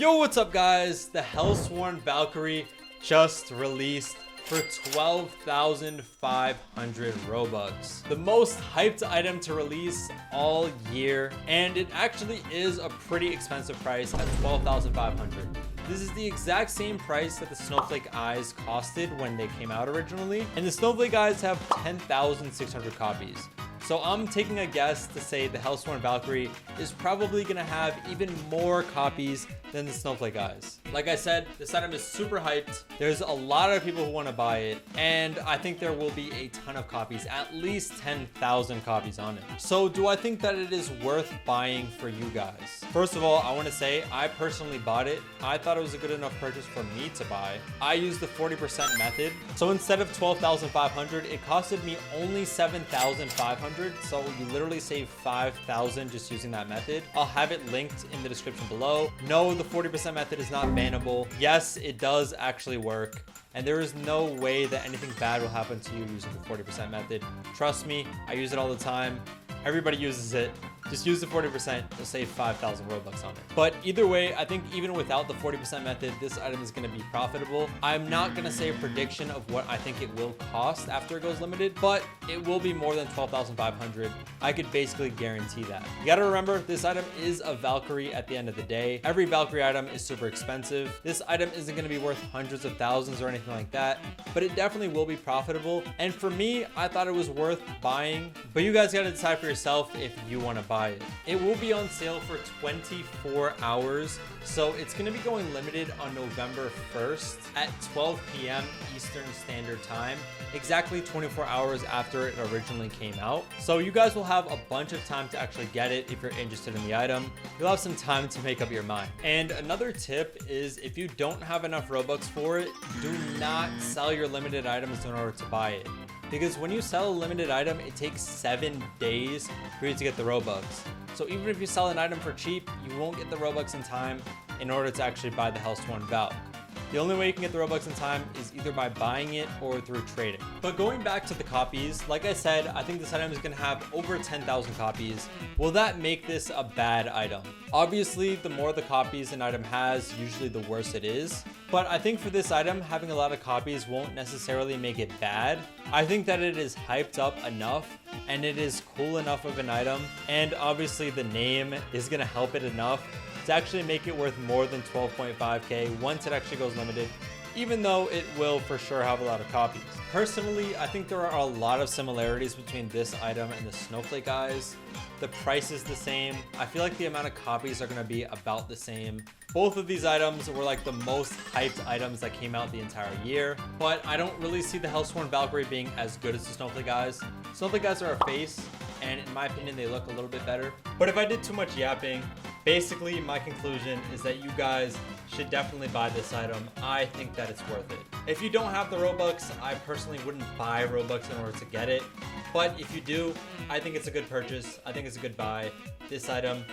Yo, what's up guys? The Helsworn Valkyrie just released for 12,500 Robux. The most hyped item to release all year, and it actually is a pretty expensive price at 12,500. This is the exact same price that the Snowflake Eyes costed when they came out originally, and the Snowflake Eyes have 10,600 copies. So I'm taking a guess to say the Helsworn Valkyrie is probably gonna have even more copies than the Snowflake Eyes. Like I said, this item is super hyped. There's a lot of people who want to buy it, and I think there will be a ton of copies, at least 10,000 copies on it. So do I think that it is worth buying for you guys? First of all, I want to say I personally bought it. I thought it was a good enough purchase for me to buy. I used the 40% method. So instead of 12,500, it costed me only 7,500. So you literally save 5,000 just using that method. I'll have it linked in the description below. No, the 40% method is not bannable. Yes, it does actually work, and there is no way that anything bad will happen to you using the 40% method. Trust me, I use it all the time. Everybody uses it. Just use the 40%, you'll save 5,000 Robux on it. But either way, I think even without the 40% method, this item is gonna be profitable. I'm not gonna say a prediction of what I think it will cost after it goes limited, but it will be more than 12,500. I could basically guarantee that. You gotta remember, this item is a Valkyrie at the end of the day. Every Valkyrie item is super expensive. This item isn't gonna be worth hundreds of thousands or anything like that, but it definitely will be profitable. And for me, I thought it was worth buying, but you guys gotta decide for yourself if you wanna buy it. It will be on sale for 24 hours, so it's going to be going limited on November 1st at 12 p.m. Eastern Standard Time, exactly 24 hours after it originally came out. So you guys will have a bunch of time to actually get it if you're interested in the item. You'll have some time to make up your mind. And another tip is, if you don't have enough Robux for it, do not sell your limited items in order to buy it. Because when you sell a limited item, it takes 7 days for you to get the Robux. So even if you sell an item for cheap, you won't get the Robux in time in order to actually buy the Helsworn Valk. The only way you can get the Robux in time is either by buying it or through trading. But going back to the copies, like I said, I think this item is going to have over 10,000 copies. Will that make this a bad item? Obviously, the more the copies an item has, usually the worse it is. But I think for this item, having a lot of copies won't necessarily make it bad. I think that it is hyped up enough, and it is cool enough of an item. And obviously the name is going to help it enough to actually make it worth more than 12.5k once it actually goes limited, even though it will for sure have a lot of copies. Personally, I think there are a lot of similarities between this item and the Snowflake Eyes. The price is the same. I feel like the amount of copies are going to be about the same. Both of these items were like the most hyped items that came out the entire year, but I don't really see the Helsworn Valkyrie being as good as the Snowflake Eyes. Snowflake Eyes are a face, and in my opinion, they look a little bit better. But if I did too much yapping, basically my conclusion is that you guys should definitely buy this item. I think that it's worth it. If you don't have the Robux, I personally wouldn't buy Robux in order to get it. But if you do, I think it's a good purchase. I think it's a good buy. This item,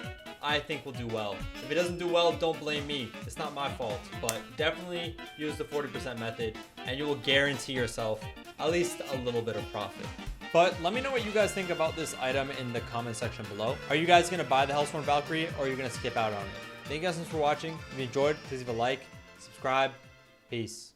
I think, will do well. If it doesn't do well, don't blame me. It's not my fault. But definitely use the 40% method, and you will guarantee yourself at least a little bit of profit. But let me know what you guys think about this item in the comment section below. Are you guys going to buy the Helsworn Valkyrie, or are you going to skip out on it? Thank you guys so much for watching. If you enjoyed, please leave a like, subscribe. Peace.